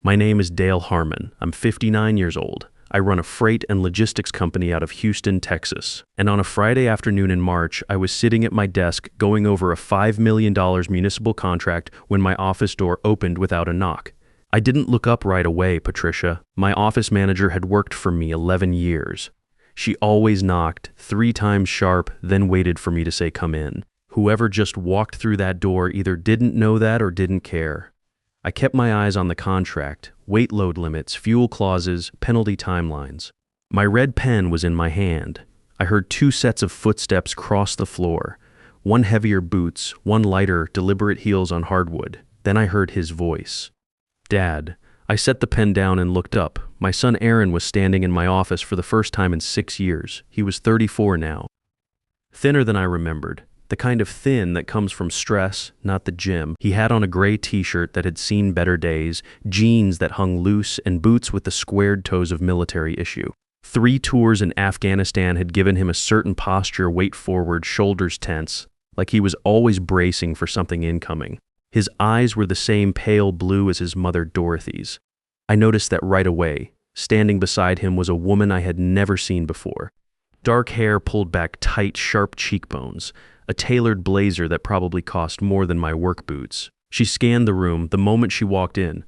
My name is Dale Harmon. I'm 59 years old. I run a freight and logistics company out of Houston, Texas. And on a Friday afternoon in March, I was sitting at my desk going over a $5 million municipal contract when my office door opened without a knock. I didn't look up right away, Patricia. My office manager had worked for me 11 years. She always knocked 3 times sharp, then waited for me to say come in. Whoever just walked through that door either didn't know that or didn't care. I kept my eyes on the contract, weight load limits, fuel clauses, penalty timelines. My red pen was in my hand. I heard 2 sets of footsteps cross the floor. One heavier boots, one lighter, deliberate heels on hardwood. Then I heard his voice. Dad. I set the pen down and looked up. My son Aaron was standing in my office for the first time in 6 years. He was 34 now. Thinner than I remembered. The kind of thin that comes from stress, not the gym. He had on a gray t-shirt that had seen better days, jeans that hung loose, and boots with the squared toes of military issue. 3 tours in Afghanistan had given him a certain posture, weight forward, shoulders tense, like he was always bracing for something incoming. His eyes were the same pale blue as his mother Dorothy's. I noticed that right away. Standing beside him was a woman I had never seen before. Dark hair pulled back tight, sharp cheekbones, a tailored blazer that probably cost more than my work boots. She scanned the room the moment she walked in.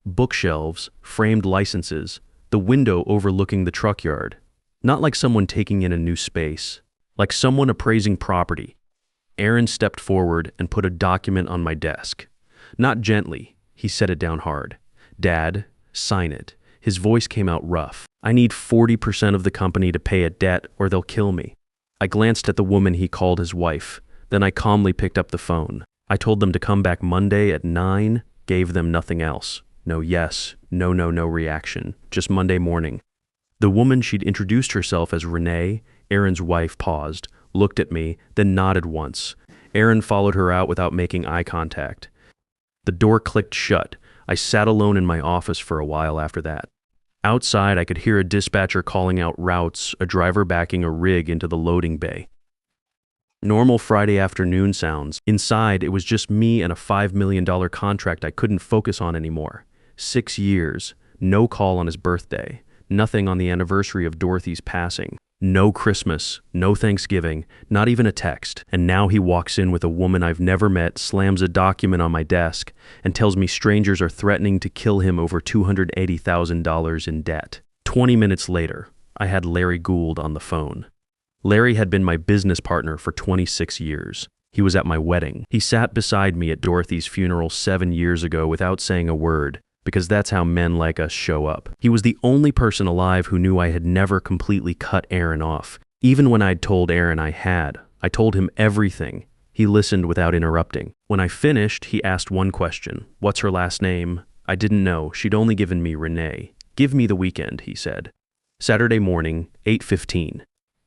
Bookshelves, framed licenses, the window overlooking the truck yard. Not like someone taking in a new space, like someone appraising property. Aaron stepped forward and put a document on my desk. Not gently, he set it down hard. Dad, sign it. His voice came out rough. I need 40% of the company to pay a debt or they'll kill me. I glanced at the woman he called his wife. Then I calmly picked up the phone. I told them to come back Monday at 9, gave them nothing else. No yes, no reaction. Just Monday morning. The woman she'd introduced herself as Renee, Aaron's wife, paused, looked at me, then nodded once. Aaron followed her out without making eye contact. The door clicked shut. I sat alone in my office for a while after that. Outside, I could hear a dispatcher calling out routes, a driver backing a rig into the loading bay. Normal Friday afternoon sounds. Inside, it was just me and a $5 million contract I couldn't focus on anymore. 6 years. No call on his birthday. Nothing on the anniversary of Dorothy's passing. No Christmas, no Thanksgiving, not even a text. And now he walks in with a woman I've never met, slams a document on my desk, and tells me strangers are threatening to kill him over $280,000 in debt. 20 minutes later, I had Larry Gould on the phone. Larry had been my business partner for 26 years. He was at my wedding. He sat beside me at Dorothy's funeral 7 years ago without saying a word, because that's how men like us show up. He was the only person alive who knew I had never completely cut Aaron off. Even when I'd told Aaron I had, I told him everything. He listened without interrupting. When I finished, he asked one question. What's her last name? I didn't know. She'd only given me Renee. Give me the weekend, he said. Saturday morning, 8:15.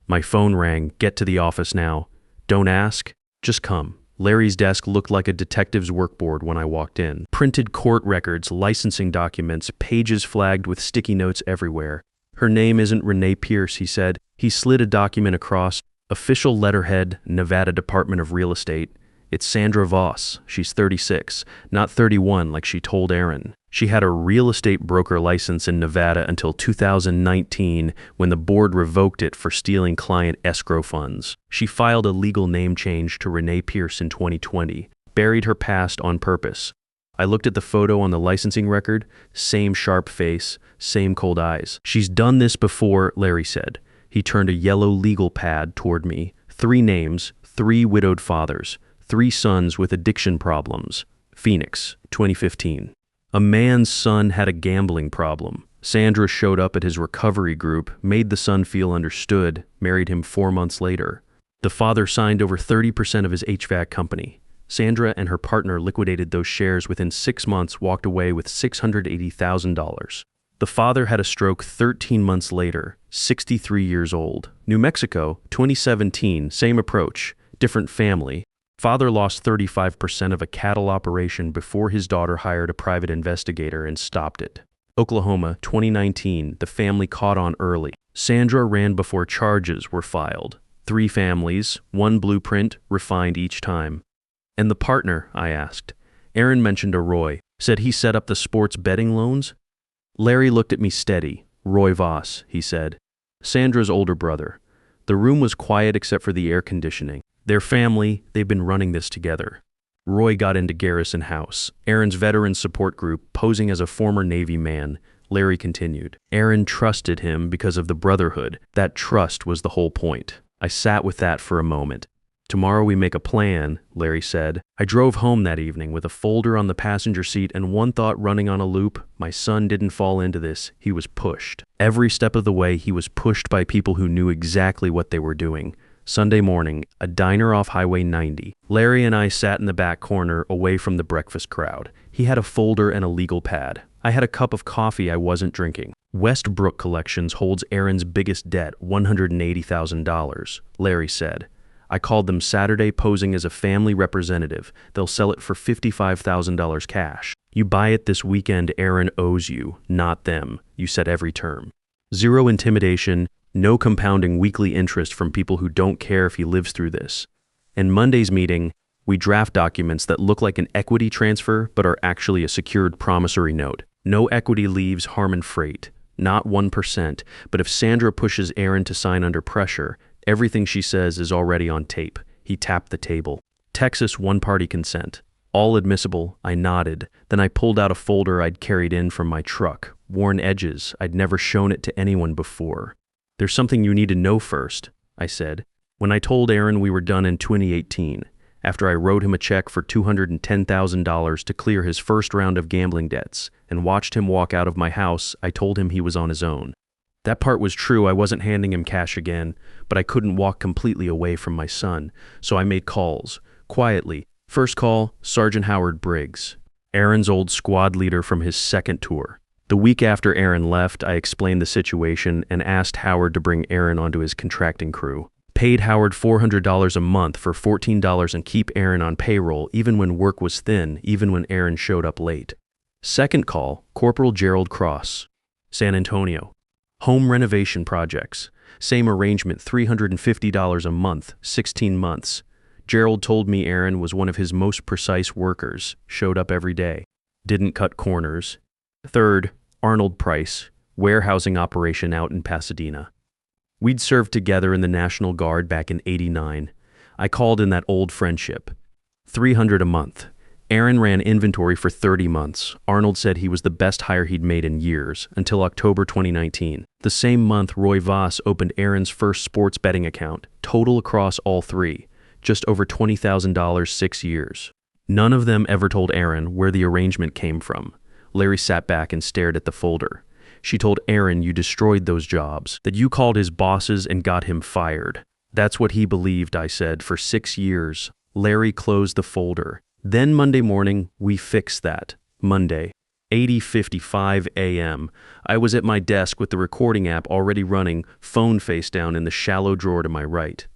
My phone rang. Get to the office now. Don't ask. Just come. Larry's desk looked like a detective's workboard when I walked in. Printed court records, licensing documents, pages flagged with sticky notes everywhere. Her name isn't Renee Pierce, he said. He slid a document across. Official letterhead, Nevada Department of Real Estate. It's Sandra Voss. She's 36, not 31 like she told Aaron. She had a real estate broker license in Nevada until 2019 when the board revoked it for stealing client escrow funds. She filed a legal name change to Renee Pierce in 2020, buried her past on purpose. I looked at the photo on the licensing record, same sharp face, same cold eyes. She's done this before, Larry said. He turned a yellow legal pad toward me. 3 names, 3 widowed fathers, 3 sons with addiction problems. Phoenix, 2015. A man's son had a gambling problem. Sandra showed up at his recovery group, made the son feel understood, married him 4 months later. The father signed over 30% of his HVAC company. Sandra and her partner liquidated those shares within 6 months, walked away with $680,000. The father had a stroke 13 months later, 63 years old. New Mexico, 2017, same approach, different family. Father lost 35% of a cattle operation before his daughter hired a private investigator and stopped it. Oklahoma, 2019, the family caught on early. Sandra ran before charges were filed. 3 families, 1 blueprint, refined each time. And the partner, I asked. Aaron mentioned a Roy. Said he set up the sports betting loans? Larry looked at me steady. Roy Voss, he said. Sandra's older brother. The room was quiet except for the air conditioning. Their family, they've been running this together. Roy got into Garrison House, Aaron's veteran support group, posing as a former Navy man. Larry continued. Aaron trusted him because of the brotherhood. That trust was the whole point. I sat with that for a moment. Tomorrow we make a plan, Larry said. I drove home that evening with a folder on the passenger seat and one thought running on a loop. My son didn't fall into this. He was pushed. Every step of the way, he was pushed by people who knew exactly what they were doing. Sunday morning, a diner off Highway 90. Larry and I sat in the back corner, away from the breakfast crowd. He had a folder and a legal pad. I had a cup of coffee I wasn't drinking. Westbrook Collections holds Aaron's biggest debt, $180,000, Larry said. I called them Saturday, posing as a family representative. They'll sell it for $55,000 cash. You buy it this weekend, Aaron owes you, not them. You set every term. Zero intimidation, no compounding weekly interest from people who don't care if he lives through this. In Monday's meeting, we draft documents that look like an equity transfer but are actually a secured promissory note. No equity leaves Harmon Freight, not 1%, but if Sandra pushes Aaron to sign under pressure, everything she says is already on tape. He tapped the table. Texas one-party consent. All admissible. I nodded. Then I pulled out a folder I'd carried in from my truck. Worn edges. I'd never shown it to anyone before. There's something you need to know first, I said. When I told Aaron we were done in 2018, after I wrote him a check for $210,000 to clear his first round of gambling debts and watched him walk out of my house, I told him he was on his own. That part was true. I wasn't handing him cash again, but I couldn't walk completely away from my son, so I made calls, quietly. First call, Sergeant Howard Briggs, Aaron's old squad leader from his second tour. The week after Aaron left, I explained the situation and asked Howard to bring Aaron onto his contracting crew. Paid Howard $400 a month for $14 and keep Aaron on payroll even when work was thin, even when Aaron showed up late. Second call, Corporal Gerald Cross, San Antonio. Home renovation projects. Same arrangement, $350 a month, 16 months. Gerald told me Aaron was one of his most precise workers, showed up every day, didn't cut corners. Third, Arnold Price, warehousing operation out in Pasadena. We'd served together in the National Guard back in '89. I called in that old friendship. $300 a month. Aaron ran inventory for 30 months. Arnold said he was the best hire he'd made in years, until October 2019. The same month, Roy Voss opened Aaron's first sports betting account, total across all three, just over $20,000 6 years. None of them ever told Aaron where the arrangement came from. Larry sat back and stared at the folder. She told Aaron you destroyed those jobs, that you called his bosses and got him fired. That's what he believed, I said, for 6 years. Larry closed the folder. Then Monday morning, we fixed that. Monday, 8:55 a.m. I was at my desk with the recording app already running, phone face down in the shallow drawer to my right.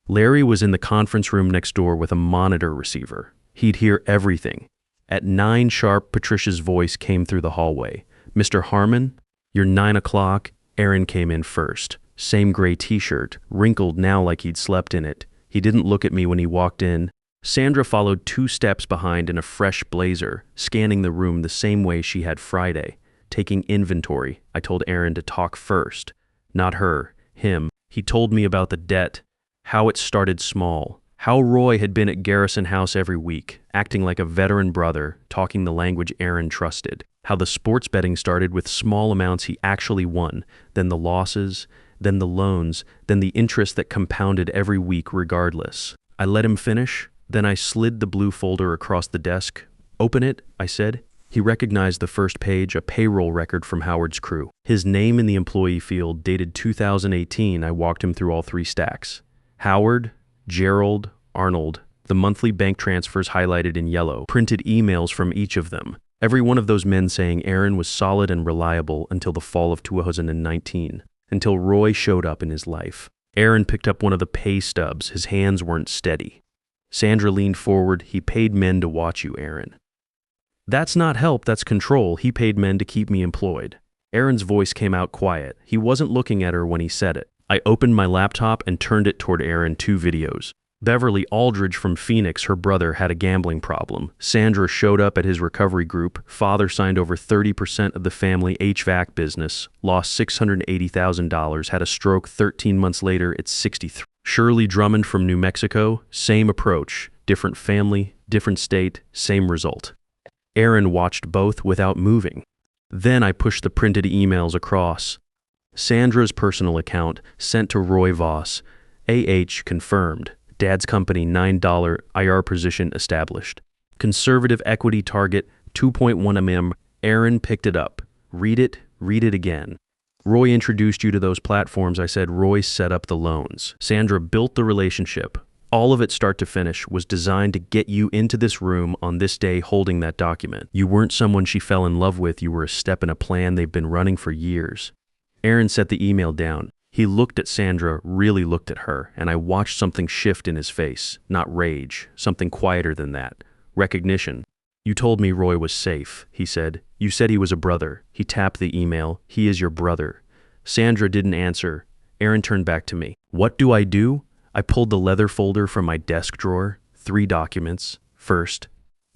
Larry was in the conference room next door with a monitor receiver. He'd hear everything. At 9 sharp, Patricia's voice came through the hallway. Mr. Harmon, you're 9 o'clock. Aaron came in first. Same gray t-shirt, wrinkled now like he'd slept in it. He didn't look at me when he walked in. Sandra followed 2 steps behind in a fresh blazer, scanning the room the same way she had Friday. Taking inventory, I told Aaron to talk first. Not her, him. He told me about the debt, how it started small, how Roy had been at Garrison House every week, acting like a veteran brother, talking the language Aaron trusted, how the sports betting started with small amounts he actually won, then the losses, then the loans, then the interest that compounded every week regardless. I let him finish. Then I slid the blue folder across the desk. Open it, I said. He recognized the first page, a payroll record from Howard's crew. His name in the employee field dated 2018. I walked him through all 3 stacks. Howard, Gerald, Arnold. The monthly bank transfers highlighted in yellow. Printed emails from each of them. Every one of those men saying Aaron was solid and reliable until the fall of 2019. Until Roy showed up in his life. Aaron picked up one of the pay stubs. His hands weren't steady. Sandra leaned forward. He paid men to watch you, Aaron. That's not help, that's control. He paid men to keep me employed. Aaron's voice came out quiet. He wasn't looking at her when he said it. I opened my laptop and turned it toward Aaron, 2 videos. Beverly Aldridge from Phoenix, her brother, had a gambling problem. Sandra showed up at his recovery group. Father signed over 30% of the family HVAC business, lost $680,000, had a stroke 13 months later at 63. Shirley Drummond from New Mexico, same approach. Different family, different state, same result. Aaron watched both without moving. Then I pushed the printed emails across. Sandra's personal account sent to Roy Voss. AH confirmed. Dad's company $9 IR position established. Conservative equity target 2.1 mm. Aaron picked it up. Read it again. Roy introduced you to those platforms. I said Roy set up the loans. Sandra built the relationship. All of it start to finish was designed to get you into this room on this day holding that document. You weren't someone she fell in love with. You were a step in a plan they've been running for years. Aaron set the email down. He looked at Sandra, really looked at her, and I watched something shift in his face. Not rage, something quieter than that. Recognition. You told me Roy was safe, he said. You said he was a brother. He tapped the email. He is your brother. Sandra didn't answer. Aaron turned back to me. What do? I pulled the leather folder from my desk drawer. 3 documents. First,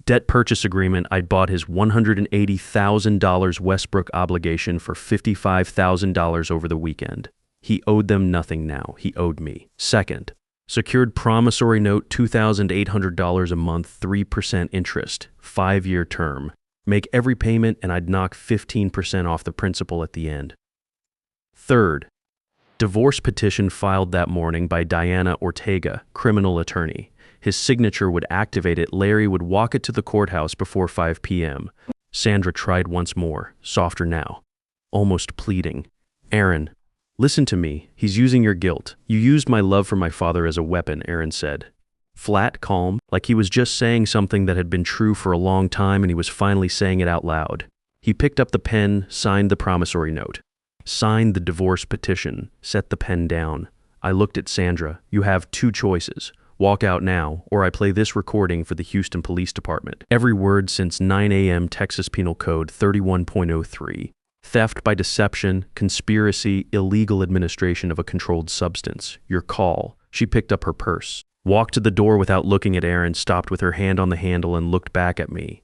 debt purchase agreement. I'd bought his $180,000 Westbrook obligation for $55,000 over the weekend. He owed them nothing now. He owed me. Second, secured promissory note $2,800 a month, 3% interest, 5-year term. Make every payment and I'd knock 15% off the principal at the end. Third, divorce petition filed that morning by Diana Ortega, criminal attorney. His signature would activate it. Larry would walk it to the courthouse before 5 p.m. Sandra tried once more, softer now, almost pleading. Aaron, listen to me. He's using your guilt. You used my love for my father as a weapon, Aaron said. Flat, calm, like he was just saying something that had been true for a long time and he was finally saying it out loud. He picked up the pen, signed the promissory note. Signed the divorce petition, set the pen down. I looked at Sandra. You have 2 choices. Walk out now, or I play this recording for the Houston Police Department. Every word since 9 a.m. Texas Penal Code 31.03. Theft by deception, conspiracy, illegal administration of a controlled substance. Your call. She picked up her purse. Walked to the door without looking at Aaron, stopped with her hand on the handle and looked back at me.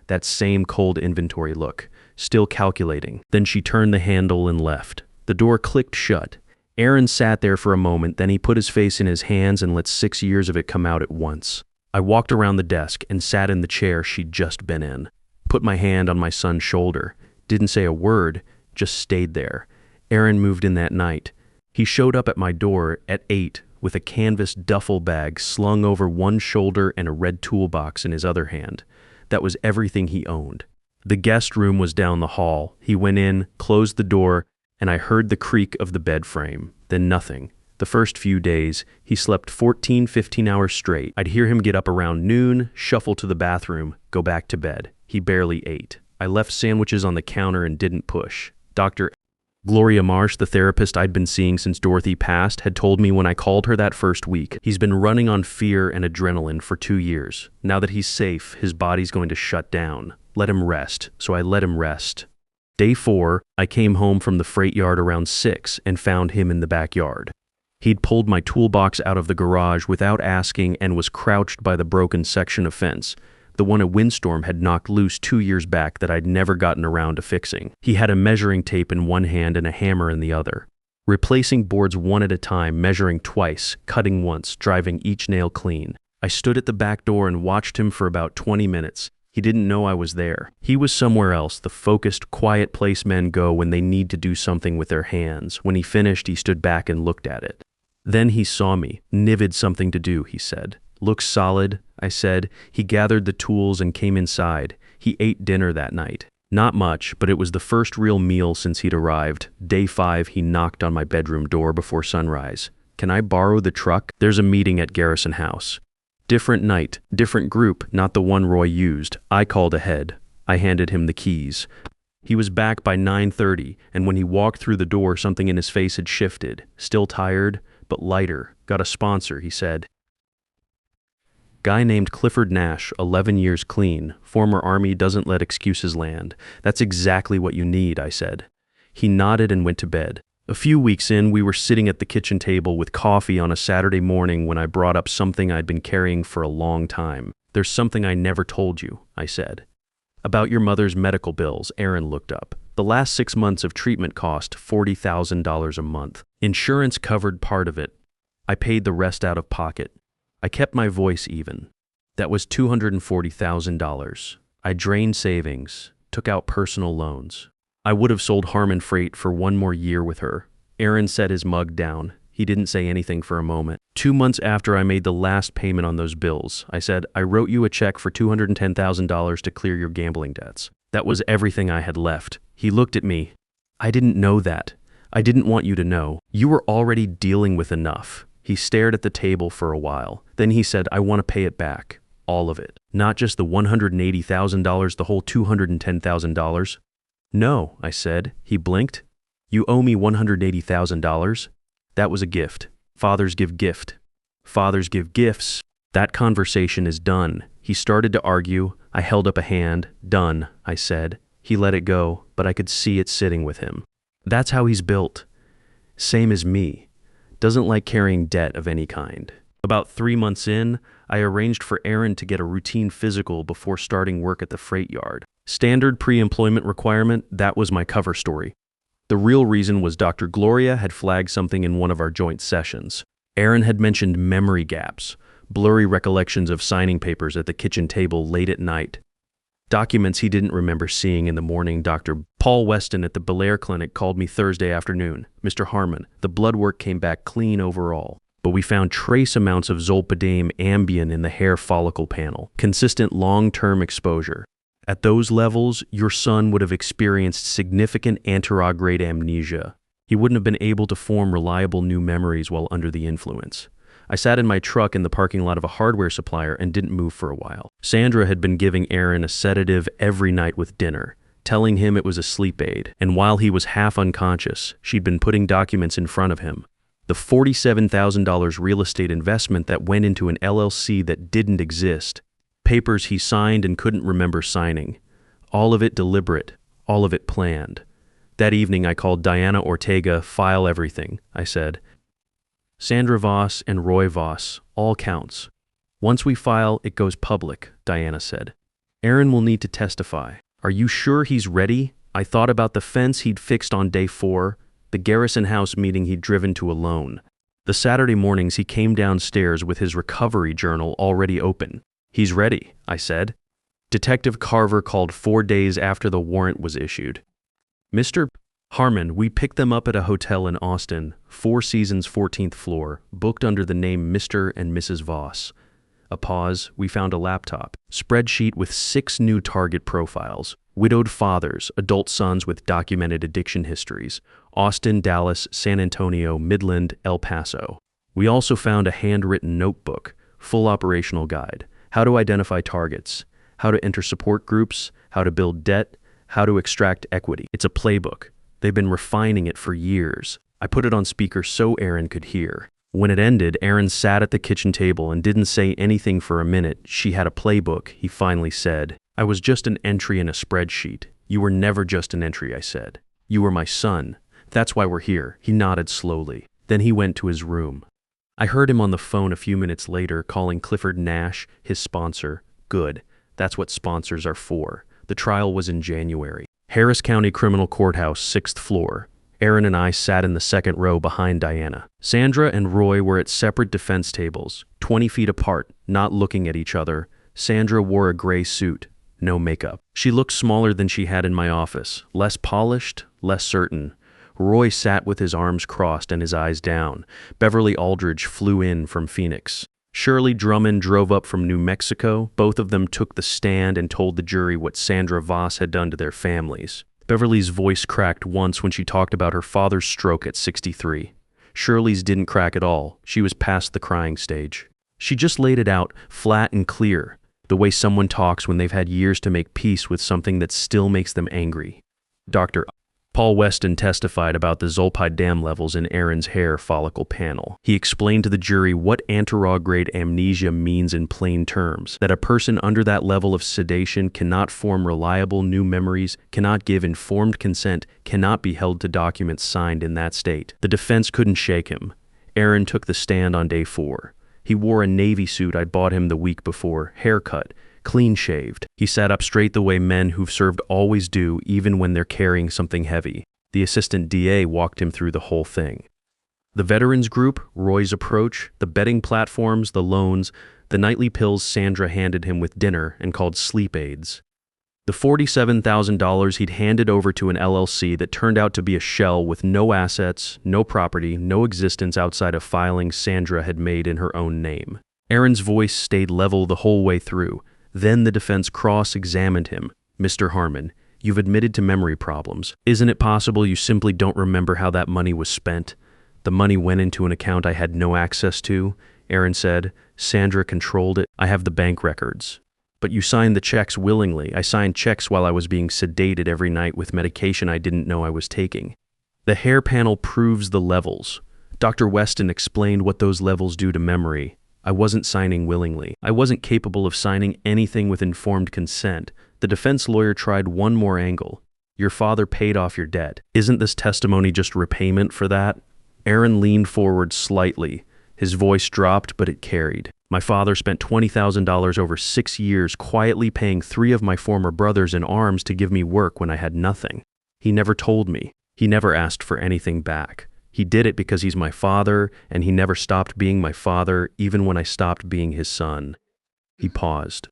That same cold inventory look. Still calculating. Then she turned the handle and left. The door clicked shut. Aaron sat there for a moment, then he put his face in his hands and let 6 years of it come out at once. I walked around the desk and sat in the chair she'd just been in. Put my hand on my son's shoulder. Didn't say a word, just stayed there. Aaron moved in that night. He showed up at my door at 8 with a canvas duffel bag slung over one shoulder and a red toolbox in his other hand. That was everything he owned. The guest room was down the hall. He went in, closed the door, and I heard the creak of the bed frame. Then nothing. The first few days, he slept 15 hours straight. I'd hear him get up around noon, shuffle to the bathroom, go back to bed. He barely ate. I left sandwiches on the counter and didn't push. Dr. Gloria Marsh, the therapist I'd been seeing since Dorothy passed, had told me when I called her that first week, he's been running on fear and adrenaline for 2 years. Now that he's safe, his body's going to shut down. Let him rest. So I let him rest. Day 4, I came home from the freight yard around 6 and found him in the backyard. He'd pulled my toolbox out of the garage without asking and was crouched by the broken section of fence. The one a windstorm had knocked loose 2 years back that I'd never gotten around to fixing. He had a measuring tape in one hand and a hammer in the other. Replacing boards one at a time, measuring twice, cutting once, driving each nail clean. I stood at the back door and watched him for about 20 minutes. He didn't know I was there. He was somewhere else, the focused, quiet place men go when they need to do something with their hands. When he finished, he stood back and looked at it. Then he saw me. Nivid something to do, he said. Looks solid, I said. He gathered the tools and came inside. He ate dinner that night. Not much, but it was the first real meal since he'd arrived. Day 5, he knocked on my bedroom door before sunrise. Can I borrow the truck? There's a meeting at Garrison House. Different night, different group, not the one Roy used. I called ahead. I handed him the keys. He was back by 9:30, and when he walked through the door, something in his face had shifted. Still tired, but lighter. Got a sponsor, he said. Guy named Clifford Nash, 11 years clean. Former Army, doesn't let excuses land. That's exactly what you need, I said. He nodded and went to bed. A few weeks in, we were sitting at the kitchen table with coffee on a Saturday morning when I brought up something I'd been carrying for a long time. "There's something I never told you," I said. "About your mother's medical bills." Aaron looked up. "The last 6 months of treatment cost $40,000 a month. Insurance covered part of it. I paid the rest out of pocket. I kept my voice even. That was $240,000. I drained savings, took out personal loans. I would have sold Harmon Freight for 1 more year with her." Aaron set his mug down. He didn't say anything for a moment. "2 months after I made the last payment on those bills," I said, "I wrote you a check for $210,000 to clear your gambling debts. That was everything I had left." He looked at me. "I didn't know that. I didn't want you to know. You were already dealing with enough." He stared at the table for a while. Then he said, "I want to pay it back. All of it. Not just the $180,000, the whole $210,000. "No," I said. He blinked. "You owe me $180,000. That was a gift. Fathers give gift. Fathers give gifts." That conversation is done. He started to argue. I held up a hand. "Done," I said. He let it go, but I could see it sitting with him. That's how he's built. Same as me. Doesn't like carrying debt of any kind. About 3 months in, I arranged for Aaron to get a routine physical before starting work at the freight yard. Standard pre-employment requirement, that was my cover story. The real reason was Dr. Gloria had flagged something in one of our joint sessions. Aaron had mentioned memory gaps, blurry recollections of signing papers at the kitchen table late at night. Documents he didn't remember seeing in the morning. Dr. Paul Weston at the Belair Clinic called me Thursday afternoon. "Mr. Harmon, the blood work came back clean overall, but we found trace amounts of zolpidem Ambien in the hair follicle panel. Consistent long-term exposure. At those levels, your son would have experienced significant anterograde amnesia. He wouldn't have been able to form reliable new memories while under the influence." I sat in my truck in the parking lot of a hardware supplier and didn't move for a while. Sandra had been giving Aaron a sedative every night with dinner, telling him it was a sleep aid, and while he was half unconscious, she'd been putting documents in front of him. The $47,000 real estate investment that went into an LLC that didn't exist. Papers he signed and couldn't remember signing. All of it deliberate, all of it planned. That evening I called Diana Ortega. "File everything," I said. "Sandra Voss and Roy Voss, all counts. Once we file, it goes public," Diana said. "Aaron will need to testify. Are you sure he's ready?" I thought about the fence he'd fixed on day 4, the Garrison House meeting he'd driven to alone. The Saturday mornings he came downstairs with his recovery journal already open. "He's ready," I said. Detective Carver called 4 days after the warrant was issued. "Mr. Harmon, we picked them up at a hotel in Austin, 4 Seasons 14th floor, booked under the name Mr. and Mrs. Voss." A pause. We found a laptop. Spreadsheet with 6 new target profiles. Widowed fathers, adult sons with documented addiction histories. Austin, Dallas, San Antonio, Midland, El Paso. We also found a handwritten notebook, full operational guide. How to identify targets. How to enter support groups. How to build debt. How to extract equity. It's a playbook. They've been refining it for years. I put it on speaker so Aaron could hear. When it ended, Aaron sat at the kitchen table and didn't say anything for a minute. "She had a playbook," he finally said. "I was just an entry in a spreadsheet." "You were never just an entry," I said. "You were my son. That's why we're here." He nodded slowly. Then he went to his room. I heard him on the phone a few minutes later calling Clifford Nash, his sponsor. Good. That's what sponsors are for. The trial was in January. Harris County Criminal Courthouse, 6th floor. Aaron and I sat in the second row behind Diana. Sandra and Roy were at separate defense tables, 20 feet apart, not looking at each other. Sandra wore a gray suit, no makeup. She looked smaller than she had in my office, less polished, less certain. Roy sat with his arms crossed and his eyes down. Beverly Aldridge flew in from Phoenix. Shirley Drummond drove up from New Mexico. Both of them took the stand and told the jury what Sandra Voss had done to their families. Beverly's voice cracked once when she talked about her father's stroke at 63. Shirley's didn't crack at all. She was past the crying stage. She just laid it out, flat and clear, the way someone talks when they've had years to make peace with something that still makes them angry. Dr. Paul Weston testified about the zolpidem levels in Aaron's hair follicle panel. He explained to the jury what anterograde amnesia means in plain terms, that a person under that level of sedation cannot form reliable new memories, cannot give informed consent, cannot be held to documents signed in that state. The defense couldn't shake him. Aaron took the stand on day 4. He wore a Navy suit I'd bought him the week before, haircut, clean-shaved. He sat up straight the way men who've served always do, even when they're carrying something heavy. The assistant DA walked him through the whole thing. The veterans group, Roy's approach, the betting platforms, the loans, the nightly pills Sandra handed him with dinner and called sleep aids. The $47,000 he'd handed over to an LLC that turned out to be a shell with no assets, no property, no existence outside of filings Sandra had made in her own name. Aaron's voice stayed level the whole way through. Then the defense cross-examined him. Mr. Harmon, you've admitted to memory problems. Isn't it possible you simply don't remember how that money was spent? The money went into an account I had no access to, Aaron said. Sandra controlled it. I have the bank records. But you signed the checks willingly. I signed checks while I was being sedated every night with medication I didn't know I was taking. The hair panel proves the levels. Dr. Weston explained what those levels do to memory. I wasn't signing willingly. I wasn't capable of signing anything with informed consent. The defense lawyer tried one more angle. Your father paid off your debt. Isn't this testimony just repayment for that? Aaron leaned forward slightly. His voice dropped, but it carried. My father spent $20,000 over 6 years quietly paying 3 of my former brothers in arms to give me work when I had nothing. He never told me. He never asked for anything back. He did it because he's my father, and he never stopped being my father, even when I stopped being his son. He paused.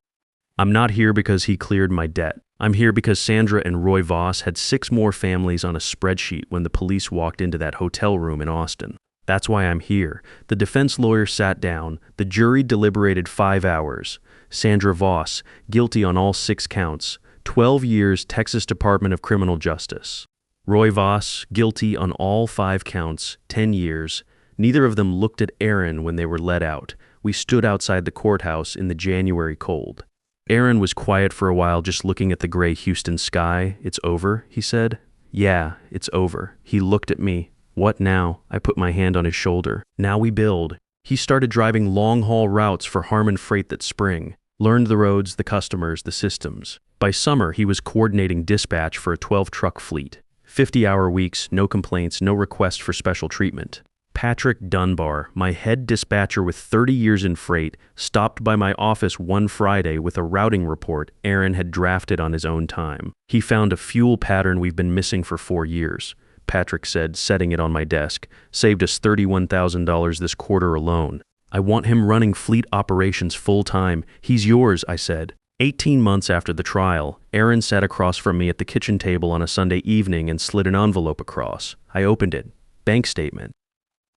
I'm not here because he cleared my debt. I'm here because Sandra and Roy Voss had 6 more families on a spreadsheet when the police walked into that hotel room in Austin. That's why I'm here. The defense lawyer sat down. The jury deliberated 5 hours. Sandra Voss, guilty on all 6 counts. 12 years, Texas Department of Criminal Justice. Roy Voss, guilty on all 5 counts, 10 years. Neither of them looked at Aaron when they were let out. We stood outside the courthouse in the January cold. Aaron was quiet for a while, just looking at the gray Houston sky. It's over, he said. Yeah, it's over. He looked at me. What now? I put my hand on his shoulder. Now we build. He started driving long-haul routes for Harmon Freight that spring. Learned the roads, the customers, the systems. By summer, he was coordinating dispatch for a 12-truck fleet. 50-hour weeks, no complaints, no request for special treatment. Patrick Dunbar, my head dispatcher with 30 years in freight, stopped by my office one Friday with a routing report Aaron had drafted on his own time. He found a fuel pattern we've been missing for 4 years, Patrick said, setting it on my desk. Saved us $31,000 this quarter alone. I want him running fleet operations full-time. He's yours, I said. 18 months after the trial, Aaron sat across from me at the kitchen table on a Sunday evening and slid an envelope across. I opened it. Bank statement.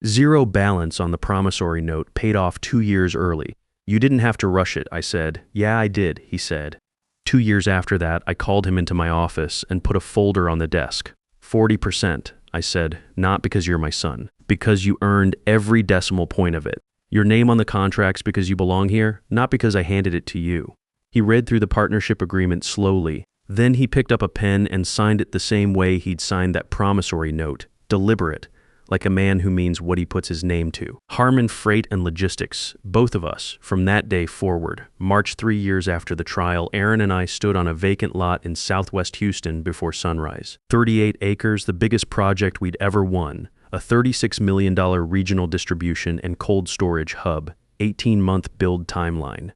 0 balance on the promissory note, paid off 2 years early. You didn't have to rush it, I said. Yeah, I did, he said. 2 years after that, I called him into my office and put a folder on the desk. 40%, I said, not because you're my son, because you earned every decimal point of it. Your name on the contracts because you belong here, not because I handed it to you. He read through the partnership agreement slowly. Then he picked up a pen and signed it the same way he'd signed that promissory note, deliberate, like a man who means what he puts his name to. Harmon Freight and Logistics, both of us, from that day forward, March 3 years after the trial, Aaron and I stood on a vacant lot in southwest Houston before sunrise. 38 acres, the biggest project we'd ever won, a $36 million regional distribution and cold storage hub, 18-month build timeline.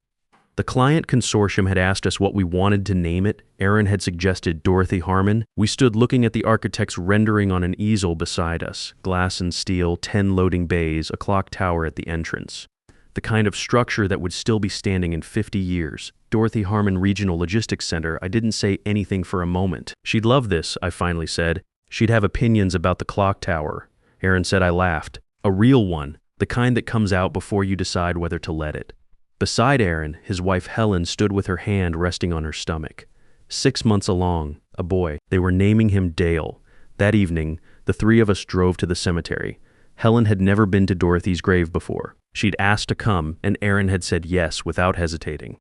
The client consortium had asked us what we wanted to name it. Aaron had suggested Dorothy Harmon. We stood looking at the architect's rendering on an easel beside us. Glass and steel, 10 loading bays, a clock tower at the entrance. The kind of structure that would still be standing in 50 years. Dorothy Harmon Regional Logistics Center. I didn't say anything for a moment. She'd love this, I finally said. She'd have opinions about the clock tower. Aaron said I laughed. A real one. The kind that comes out before you decide whether to let it. Beside Aaron, his wife Helen stood with her hand resting on her stomach. 6 months along, a boy. They were naming him Dale. That evening, the 3 of us drove to the cemetery. Helen had never been to Dorothy's grave before. She'd asked to come, and Aaron had said yes without hesitating.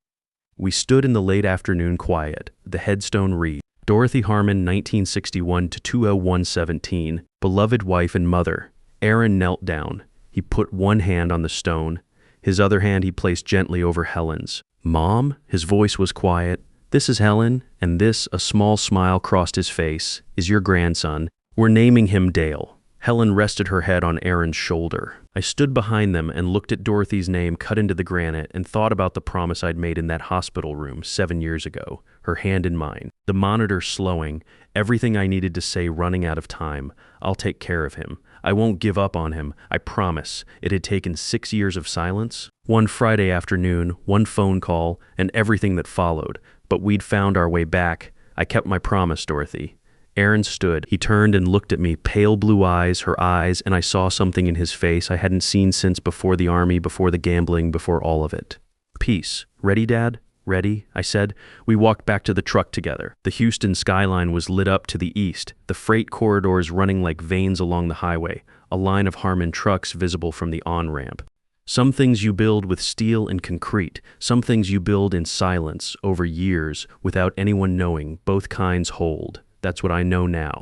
We stood in the late afternoon quiet, the headstone read. Dorothy Harmon, 1961 to 20117, beloved wife and mother. Aaron knelt down. He put one hand on the stone. His other hand he placed gently over Helen's. Mom? His voice was quiet. This is Helen, and this, a small smile crossed his face, is your grandson. We're naming him Dale. Helen rested her head on Aaron's shoulder. I stood behind them and looked at Dorothy's name cut into the granite and thought about the promise I'd made in that hospital room 7 years ago, her hand in mine. The monitor slowing, everything I needed to say running out of time. I'll take care of him. I won't give up on him, I promise. It had taken 6 years of silence. One Friday afternoon, one phone call, and everything that followed. But we'd found our way back. I kept my promise, Dorothy. Aaron stood. He turned and looked at me, pale blue eyes, her eyes, and I saw something in his face I hadn't seen since before the army, before the gambling, before all of it. Peace. Ready, Dad? Ready? I said. We walked back to the truck together. The Houston skyline was lit up to the east, the freight corridors running like veins along the highway, a line of Harmon trucks visible from the on-ramp. Some things you build with steel and concrete, some things you build in silence, over years, without anyone knowing. Both kinds hold. That's what I know now.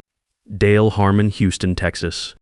Dale Harmon, Houston, Texas.